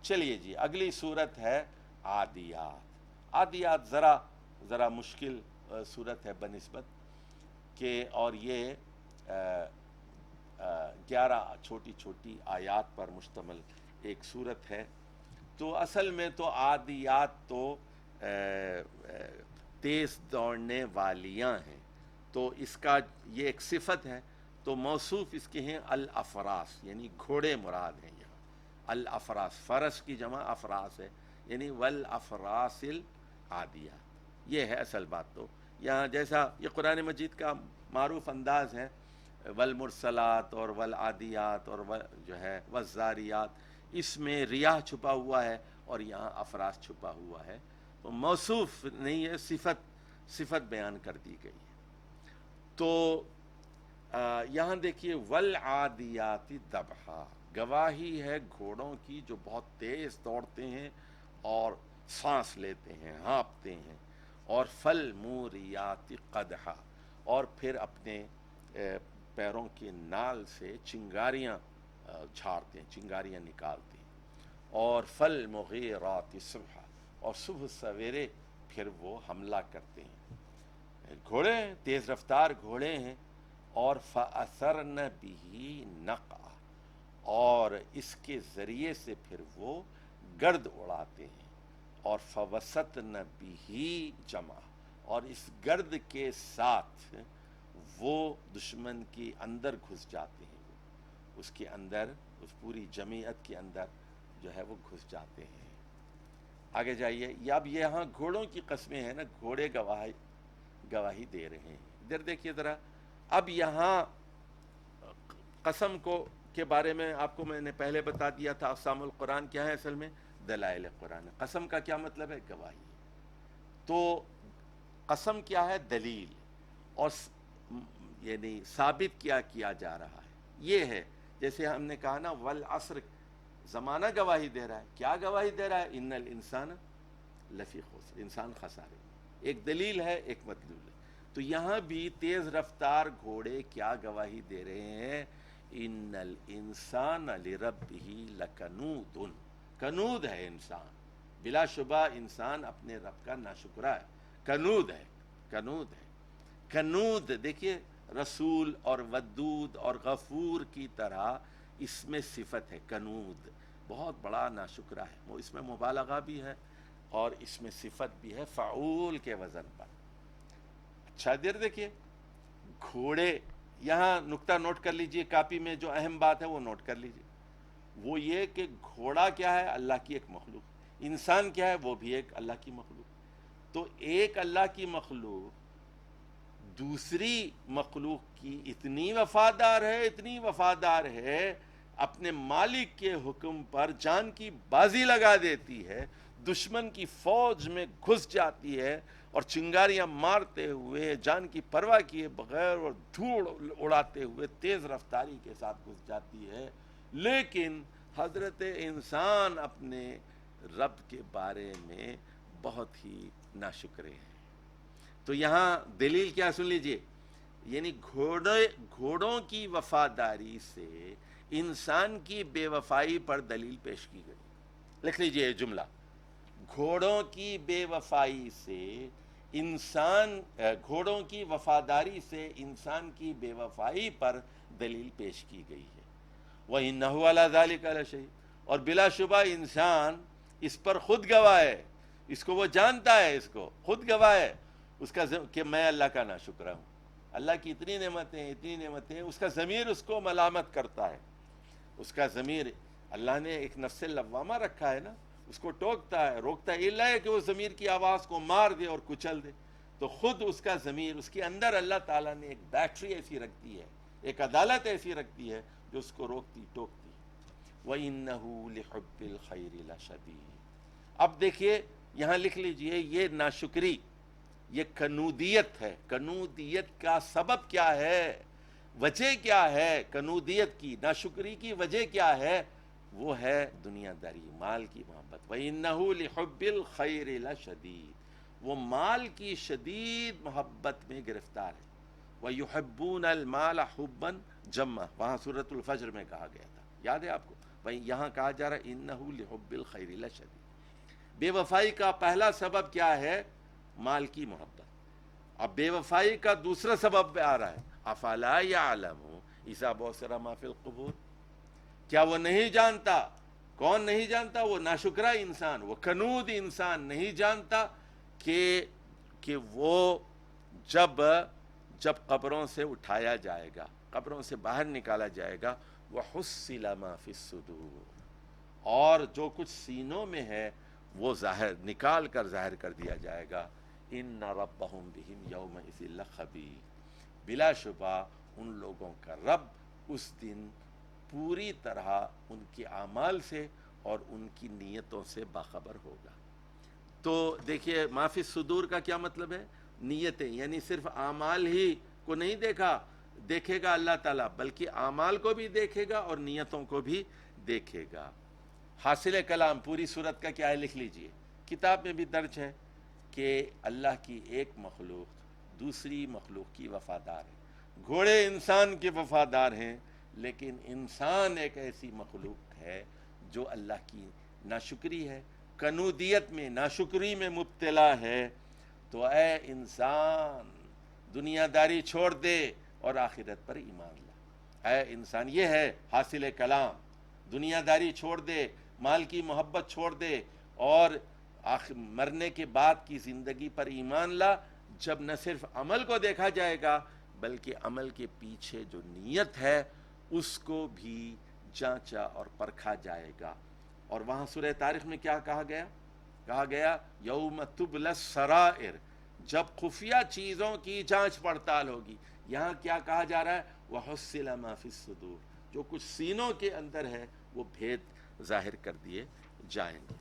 چلیے جی اگلی صورت ہے عادیات. عادیات ذرا مشکل صورت ہے بنسبت کہ، اور یہ 11 چھوٹی چھوٹی آیات پر مشتمل ایک صورت ہے. تو اصل میں تو عادیات تو تیز دوڑنے والیاں ہیں، تو اس کا یہ ایک صفت ہے. تو موصوف اس کے ہیں الافراس، یعنی گھوڑے مراد ہیں. یہاں الافراس، فرس کی جمع افراس ہے، یعنی والافراس العادیات، یہ ہے اصل بات. تو یہاں جیسا یہ قرآن مجید کا معروف انداز ہے، والمرسلات اور والعادیات اور جو ہے والزاریات، اس میں ریاح چھپا ہوا ہے اور یہاں افراس چھپا ہوا ہے. تو موصوف نہیں ہے، صفت بیان کر دی گئی ہے. تو یہاں دیکھیے والعادیات ضبحا، گواہی ہے گھوڑوں کی جو بہت تیز دوڑتے ہیں اور سانس لیتے ہیں، ہانپتے ہیں. اور فالموریات قدحا، اور پھر اپنے پیروں کے نال سے چنگاریاں جھاڑتے ہیں، چنگاریاں نکالتے ہیں. اور فالمغیرات صبحا، اور صبح سویرے پھر وہ حملہ کرتے ہیں. گھوڑے تیز رفتار گھوڑے ہیں. اور فَأَثَرْنَ بِهِ نَقْعًا، اور اس کے ذریعے سے پھر وہ گرد اڑاتے ہیں. اور فَوَسَطْنَ بِهِ جَمْعًا، اور اس گرد کے ساتھ وہ دشمن کے اندر گھس جاتے ہیں، اس کے اندر، اس پوری جمعیت کے اندر جو ہے وہ گھس جاتے ہیں. آگے جائیے. اب یہاں گھوڑوں کی قسمیں ہیں نا، گھوڑے گواہی دے رہے ہیں. ادھر دیکھیے ذرا. اب یہاں قسم کے بارے میں آپ کو میں نے پہلے بتا دیا تھا. اقسام القرآن کیا ہے اصل میں؟ دلائل قرآن. قسم کا کیا مطلب ہے؟ گواہی. تو قسم کیا ہے؟ دلیل، اور یعنی ثابت کیا جا رہا ہے. یہ ہے جیسے ہم نے کہا نا والعصر، زمانہ گواہی دے رہا ہے. کیا گواہی دے رہا ہے؟ ان الانسان لفی خسر، انسان خسارے. ایک دلیل ہے، ایک مدلول ہے. تو یہاں بھی تیز رفتار گھوڑے کیا گواہی دے رہے ہیں؟ ان الانسان لربہ لکنود، کنود ہے انسان، بلا شبہ انسان اپنے رب کا ناشکرا ہے. کنود ہے، کنود ہے. کنود دیکھیے، رسول اور ودود اور غفور کی طرح اس میں صفت ہے کنود، بہت بڑا ناشکرا ہے. وہ اس میں مبالغہ بھی ہے اور اس میں صفت بھی ہے فعول کے وزن پر. اچھا دیر دیکھیے گھوڑے، یہاں نقطہ نوٹ کر لیجئے کاپی میں، جو اہم بات ہے وہ نوٹ کر لیجئے. وہ یہ کہ گھوڑا کیا ہے؟ اللہ کی ایک مخلوق. انسان کیا ہے؟ وہ بھی ایک اللہ کی مخلوق. تو ایک اللہ کی مخلوق دوسری مخلوق کی اتنی وفادار ہے، اتنی وفادار ہے، اپنے مالک کے حکم پر جان کی بازی لگا دیتی ہے، دشمن کی فوج میں گھس جاتی ہے اور چنگاریاں مارتے ہوئے جان کی پرواہ کیے بغیر اور دھوڑ اڑاتے ہوئے تیز رفتاری کے ساتھ گھس جاتی ہے. لیکن حضرت انسان اپنے رب کے بارے میں بہت ہی ناشکرے ہیں. تو یہاں دلیل کیا سن لیجئے، یعنی گھوڑوں کی وفاداری سے انسان کی بے وفائی پر دلیل پیش کی گئی. لکھ لیجئے یہ جملہ، گھوڑوں کی بے وفائی سے گھوڑوں کی وفاداری سے انسان کی بے وفائی پر دلیل پیش کی گئی ہے. وَإِنَّهُ عَلَى ذَلِكَ لَشَهِيدٌ، اور بلا شبہ انسان اس پر خود گواہ ہے. اس کو وہ جانتا ہے، اس کو خود گواہ ہے اس کا کہ میں اللہ کا ناشکرا ہوں. اللہ کی اتنی نعمتیں، اس کا ضمیر اس کو ملامت کرتا ہے. اس کا ضمیر، اللہ نے ایک نفس لوامہ رکھا ہے نا، اس کو ٹوکتا ہے، روکتا ہے. اللہ ہے کہ وہ ضمیر کی آواز کو مار دے اور کچل دے. تو خود اس کا ضمیر، اس کے اندر اللہ تعالیٰ نے ایک بیٹری ایسی رکھ دی ہے، ایک عدالت ایسی رکھ دی ہے جو اس کو روکتی ٹوکتی ہے. وَإِنَّهُ لِحُبِّ الْخَيْرِ لَشَدِيدٌ. اب دیکھیے یہاں لکھ لیجئے، یہ ناشکری، یہ کنودیت ہے. کنودیت کا سبب کیا ہے؟ وجہ کیا ہے کنودیت کی، ناشکری کی وجہ کیا ہے؟ وہ ہے دنیا داری، مال کی محبت. وَإِنَّهُ لِحُبِّ الْخَيْرِ لَشَدِيدٌ، وہ مال کی شدید محبت میں گرفتار ہے. وَيُحِبُّونَ الْمَالَ حُبًّا جَمًّا، وہاں سورۃ الفجر میں کہا گیا تھا، یاد ہے آپ کو؟ بھائی یہاں کہا جا رہا ہے انہ لحب الخیر لشدید۔ بے وفائی کا پہلا سبب کیا ہے؟ مال کی محبت۔ اب بے وفائی کا دوسرا سبب آ رہا ہے افلا یعلم اذا بعثر ما فی القبور، کیا وہ نہیں جانتا؟ کون نہیں جانتا؟ وہ ناشکرا انسان، وہ کنود انسان نہیں جانتا کہ وہ جب قبروں سے اٹھایا جائے گا، قبروں سے باہر نکالا جائے گا، وحصل ما فی الصدور، اور جو کچھ سینوں میں ہے وہ نکال کر ظاہر کر دیا جائے گا، ان ربہم بہم یومئذ لخبیر، بلا شبہ ان لوگوں کا رب اس دن پوری طرح ان کے اعمال سے اور ان کی نیتوں سے باخبر ہوگا۔ تو دیکھیے ما فی الصدور کا کیا مطلب ہے؟ نیتیں، یعنی صرف اعمال ہی کو نہیں دیکھے گا اللہ تعالیٰ، بلکہ اعمال کو بھی دیکھے گا اور نیتوں کو بھی دیکھے گا۔ حاصل کلام پوری صورت کا کیا ہے لکھ لیجئے، کتاب میں بھی درج ہے کہ اللہ کی ایک مخلوق دوسری مخلوق کی وفادار ہے۔ گھوڑے انسان کے وفادار ہیں، لیکن انسان ایک ایسی مخلوق ہے جو اللہ کی ناشکری ہے، کنودیت میں، ناشکری میں مبتلا ہے۔ تو اے انسان دنیا داری چھوڑ دے اور آخرت پر ایمان لا۔ اے انسان، یہ ہے حاصل کلام، دنیا داری چھوڑ دے، مال کی محبت چھوڑ دے اور مرنے کے بعد کی زندگی پر ایمان لا، جب نہ صرف عمل کو دیکھا جائے گا بلکہ عمل کے پیچھے جو نیت ہے اس کو بھی جانچا اور پرکھا جائے گا۔ اور وہاں سورہ طارق میں کیا کہا گیا یوم تبلی السرائر، جب خفیہ چیزوں کی جانچ پڑتال ہوگی۔ یہاں کیا کہا جا رہا ہے؟ وحصل ما فی الصدور، جو کچھ سینوں کے اندر ہے وہ بھید ظاہر کر دیے جائیں گے۔